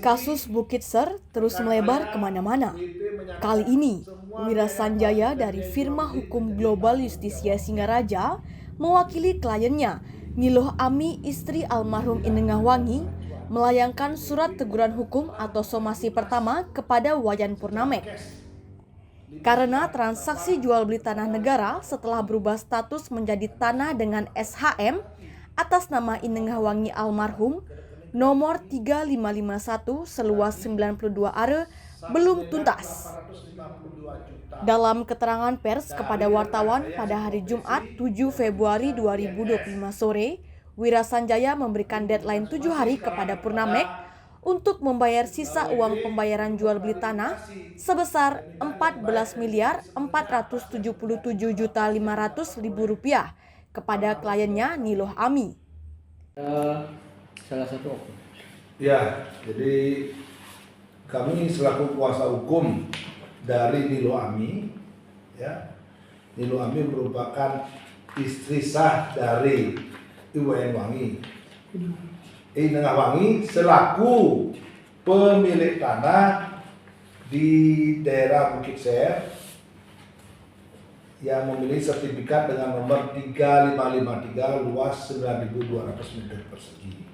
Kasus Bukit Ser terus melebar kemana-mana. Kali ini, Wira Sanjaya dari firma hukum Global Justisia Singaraja mewakili kliennya, Niloh Ami istri almarhum Inengah Wangi, melayangkan surat teguran hukum atau somasi pertama kepada Wayan Purnamek. Karena transaksi jual beli tanah negara setelah berubah status menjadi tanah dengan SHM atas nama Inengah Wangi almarhum nomor 3551 seluas 92 are belum tuntas. Dalam keterangan pers kepada wartawan pada hari Jumat 7 Februari 2025 sore, Wira Sanjaya memberikan deadline 7 hari kepada Purnamek untuk membayar sisa uang pembayaran jual beli tanah sebesar Rp14.477.500.000 kepada kliennya Niloh Ami. Salah satu oknum. Ya, jadi kami selaku kuasa hukum dari Niloh Ami, ya, Niloh Ami merupakan istri sah dari Wayan Wangi. Inengah Wangi selaku pemilik tanah di daerah Bukit Ser yang memiliki sertifikat dengan nomor 3553 luas 9.200 meter persegi,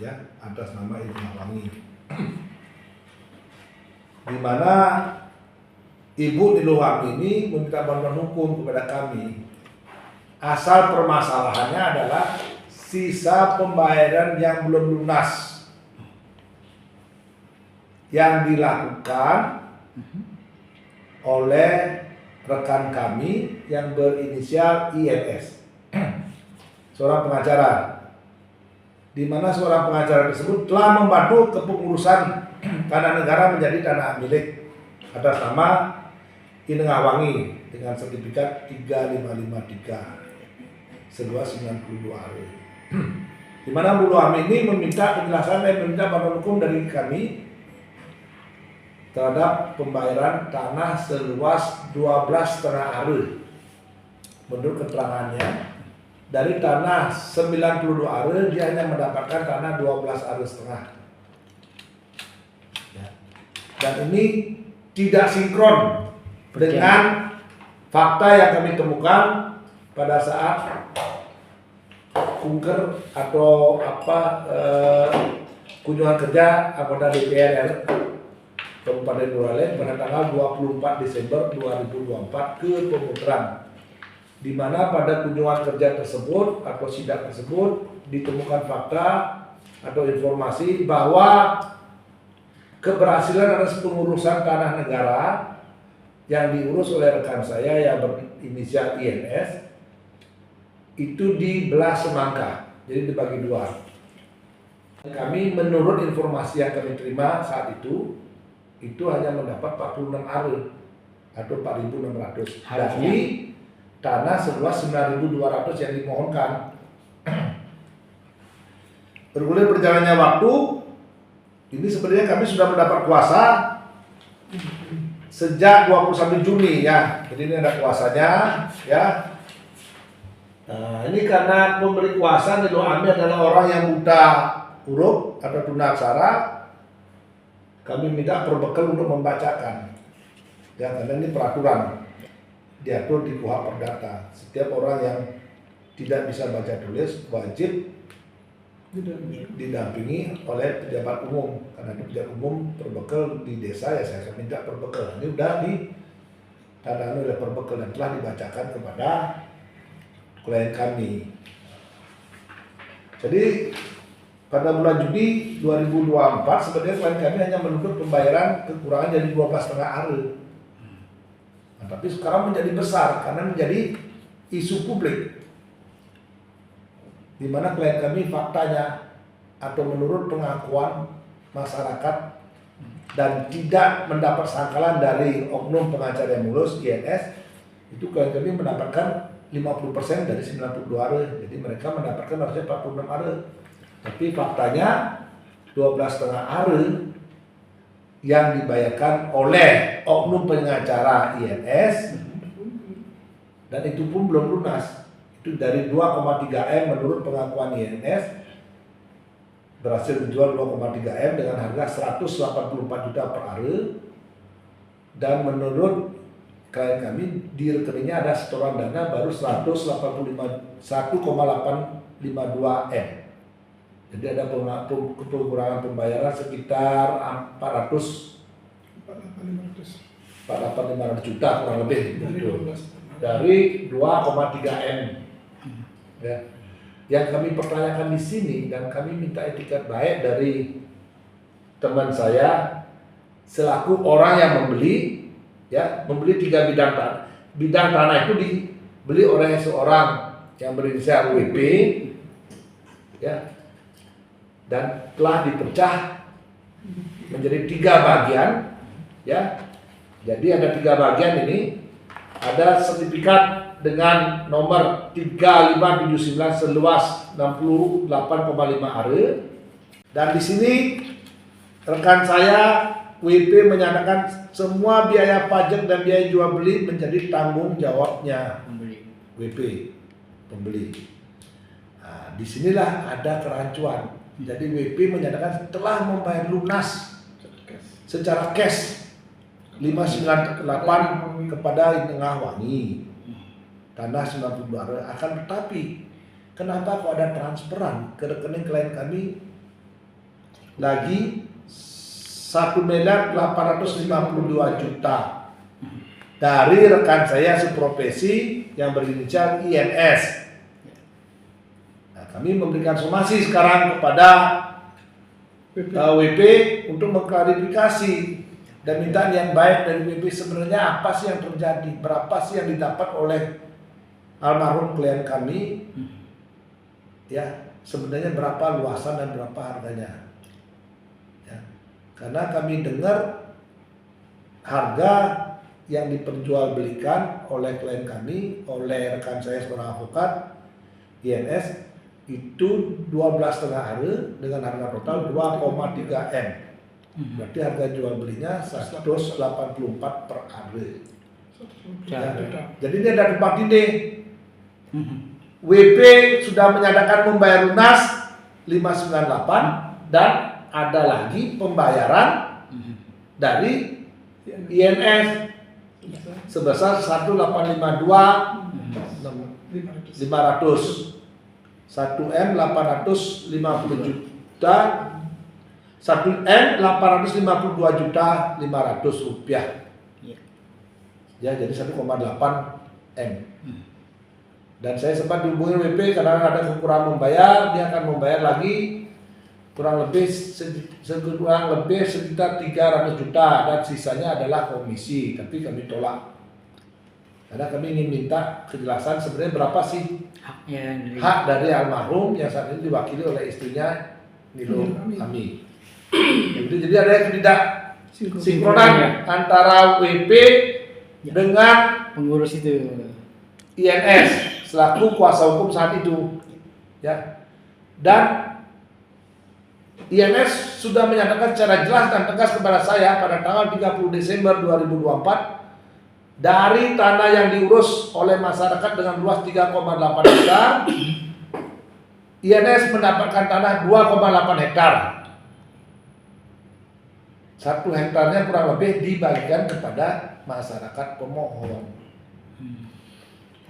ya, atas nama Inengah Wangi. Di mana Ibu Niloh Ami ini meminta bantuan hukum kepada kami. Asal permasalahannya adalah sisa pembayaran yang belum lunas yang dilakukan oleh rekan kami yang berinisial INS, seorang pengacara, di mana seorang pengacara tersebut telah membantu kepengurusan tanah negara menjadi tanah milik atas nama Inengah Wangi dengan sertifikat 3553 seluas 92 are. Di mana Bu Ami ini meminta penjelasan dan meminta bantuan hukum dari kami terhadap pembayaran tanah seluas 12,5 are. Menurut keterangannya, dari tanah 92 are dia hanya mendapatkan tanah 12,5 are. Ya. Dan ini tidak sinkron dengan fakta yang kami temukan pada saat kunker atau kunjungan kerja anggota DPR Kabupaten Buleleng pada tanggal 24 Desember 2024 ke Pemutaran, di mana pada kunjungan kerja tersebut atau sidak tersebut ditemukan fakta atau informasi bahwa keberhasilan atas pengurusan tanah negara yang diurus oleh rekan saya yang berinisial INS itu dibelah semangka, jadi dibagi dua. Kami menurut informasi yang kami terima saat itu hanya mendapat 46 are atau 4.600 dari tanah seluas 9.200 yang dimohonkan. Bergulir berjalannya waktu, ini sebenarnya kami sudah mendapat kuasa sejak 21 Juni ya. Jadi ini ada kuasanya ya. Nah, ini karena pemberi kuasa Niloh Ami adalah orang yang buta huruf atau tunaksara, kami minta perbekal untuk membacakan. Ya, karena ini peraturan diatur di KUHP Perdata. Setiap orang yang tidak bisa baca tulis wajib didampingi oleh pejabat umum, karena itu pejabat umum perbekal di desa ya saya minta perbekal. Ini udah ditandai oleh perbekal dan telah dibacakan kepada klien kami. Jadi pada bulan Juni 2024 sebenarnya klien kami hanya menuntut pembayaran kekurangan dari 12,5 are. Nah, tapi sekarang menjadi besar karena menjadi isu publik, di mana klien kami faktanya atau menurut pengakuan masyarakat dan tidak mendapat sangkalan dari oknum pengacara yang mulus INS, itu klien kami mendapatkan 50% dari 92 are. Jadi mereka mendapatkan harusnya 46 are. Tapi faktanya 12,5 are yang dibayarkan oleh oknum pengacara INS dan itu pun belum lunas. Itu dari 2,3 M menurut pengakuan INS berhasil menjual 2,3 M dengan harga 184 juta per hari. Dan menurut klien kami di rekeningnya ada setoran dana baru 1,852 M. Jadi ada pengurangan pembayaran sekitar 488.500 juta kurang lebih dari 2,3 M. Ya. Yang kami pertanyakan di sini dan kami minta etikat baik dari teman saya selaku orang yang membeli, ya, membeli 3 bidang tanah. Bidang tanah itu dibeli oleh seorang yang berinisial WP, ya, dan telah dipecah menjadi 3 bagian, ya. Jadi ada 3 bagian ini, ada sertifikat dengan nomor 3579 seluas 68,5 are. Dan di sini rekan saya WP menyatakan semua biaya pajak dan biaya jual beli menjadi tanggung jawabnya WP pembeli. Nah, disinilah ada kerancuan. Jadi WP menyatakan telah membayar lunas secara cash 598 kepada Tengah Wangi tanah 92 are. Akan tetapi kenapa kok ada transferan ke rekening klien kami lagi 1.852 juta dari rekan saya seprofesi yang berinisial INS. Nah, kami memberikan somasi sekarang kepada WP untuk mengklarifikasi dan minta yang baik dari WP, sebenarnya apa sih yang terjadi, berapa sih yang didapat oleh almarhum klien kami, ya, sebenarnya berapa luasan dan berapa harganya, ya. Karena kami dengar harga yang diperjualbelikan oleh klien kami, oleh rekan saya seorang avokat INS itu 12,5 are dengan harga total 2,3 M. Berarti harga jual belinya 184 per are. Ya. Jadi ini ada tempat ini. WP sudah menyatakan membayar lunas 598 dan ada lagi pembayaran dari INS sebesar 1.852.500. 1M 850 juta, 1M 852 juta 500 rupiah. Ya, jadi 1,8 M. Dan saya sempat dihubungi WP karena ada kekurangan membayar, dia akan membayar lagi kurang lebih sekitar 300 juta dan sisanya adalah komisi, tapi kami tolak. Karena kami ingin minta kejelasan sebenarnya berapa sih hak dari almarhum yang saat ini diwakili oleh istrinya Nilo Ami. Jadi ada yang tidak sinkronan antara WP dengan pengurus itu INS selaku kuasa hukum saat itu, ya. Dan INS sudah menyatakan secara jelas dan tegas kepada saya pada tanggal 30 Desember 2024 dari tanah yang diurus oleh masyarakat dengan luas 3,8 hektar, INS mendapatkan tanah 2,8 hektar. 1 hektarnya kurang lebih dibagikan kepada masyarakat pemohon.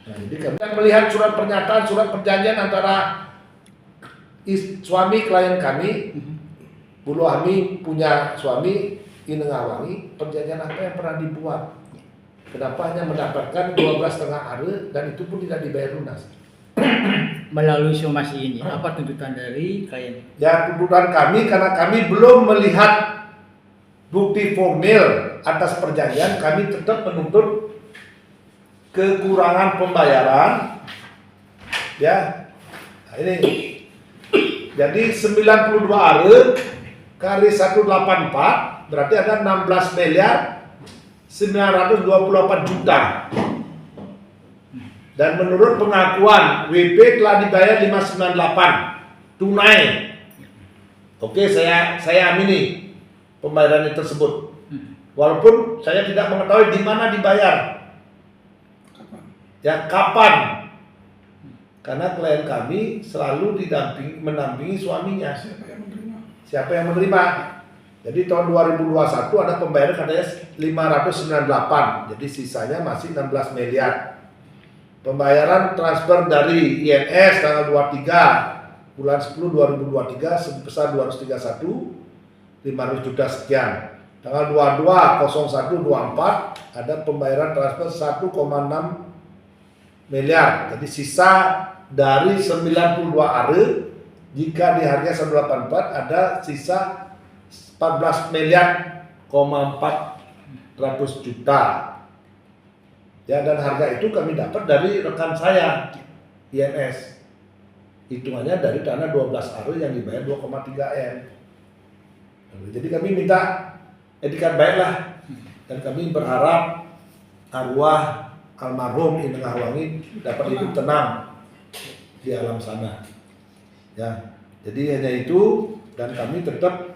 Nah, jadi kami melihat surat pernyataan, surat perjanjian antara suami klien kami, Bulu Ami punya suami Inengawangi, perjanjian apa yang pernah dibuat? Kenapa hanya mendapatkan 12,5 are dan itu pun tidak dibayar lunas? Melalui somasi ini, apa tuntutan dari klien? Ya, tuntutan kami karena kami belum melihat bukti formil atas perjanjian, kami tetap menuntut kekurangan pembayaran, ya. Nah, ini jadi 92 are kali 184 berarti ada 16 miliar 924 juta. Dan menurut pengakuan WP telah dibayar 598 tunai. Oke, saya amini pembayaran tersebut. Walaupun saya tidak mengetahui di mana dibayar. Ya, kapan? Karena klien kami selalu mendampingi suaminya. siapa yang menerima. Jadi tahun 2021 ada pembayaran katanya 598, jadi sisanya masih 16 miliar. Pembayaran transfer dari INS tanggal 23 bulan 10 2023 sebesar 231 500 juta sekian. Tanggal 22/01/24 ada pembayaran transfer 1,6 miliar. Jadi sisa dari 92 ARE jika di harga 184 ada sisa 14 miliar 400 juta. Ya, dan harga itu kami dapat dari rekan saya INS. Hitungannya dari dana 12 ARE yang dibayar 2,3 M. Jadi kami minta etikat baiklah, dan kami berharap arwah almarhum Ineng Ahwangi dapat hidup tenang di alam sana. Ya, jadi hanya itu, dan kami tetap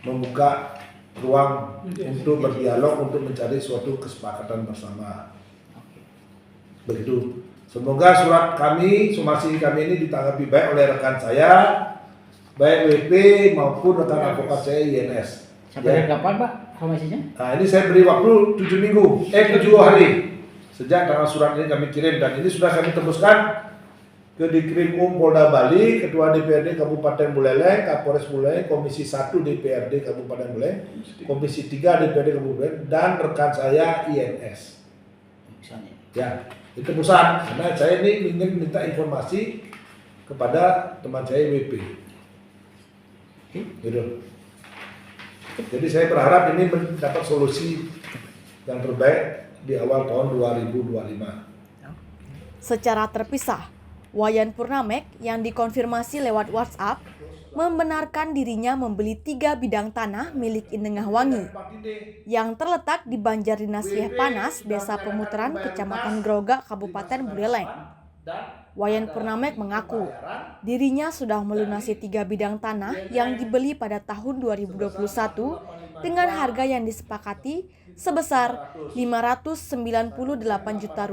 membuka ruang untuk berdialog, untuk mencari suatu kesepakatan bersama. Begitu. Semoga surat kami, somasi kami ini ditanggapi baik oleh rekan saya, baik WP maupun rekan advokat saya INS. Sampai kapan Pak somasinya? Nah, ini saya beri waktu 7 hari sejak tanggal surat ini kami kirim, dan ini sudah kami tembuskan ke Dikrim Polda Bali, Ketua DPRD Kabupaten Buleleng, Kapolres Buleleng, Komisi 1 DPRD Kabupaten Buleleng, Komisi 3 DPRD Kabupaten Buleleng, dan rekan saya INS. Ya, itu tembusan, karena saya ini ingin minta informasi kepada teman saya WP. Gitu. Jadi saya berharap ini mendapat solusi yang terbaik di awal tahun 2025. Secara terpisah, Wayan Purnamek yang dikonfirmasi lewat WhatsApp membenarkan dirinya membeli 3 bidang tanah milik Ineng Ahwangi yang terletak di Banjardinas Panas, Desa Pemutaran, Kecamatan Grogak, Kabupaten Buleleng. Wayan Purnamek mengaku dirinya sudah melunasi 3 bidang tanah yang dibeli pada tahun 2021 dengan harga yang disepakati sebesar Rp598 juta.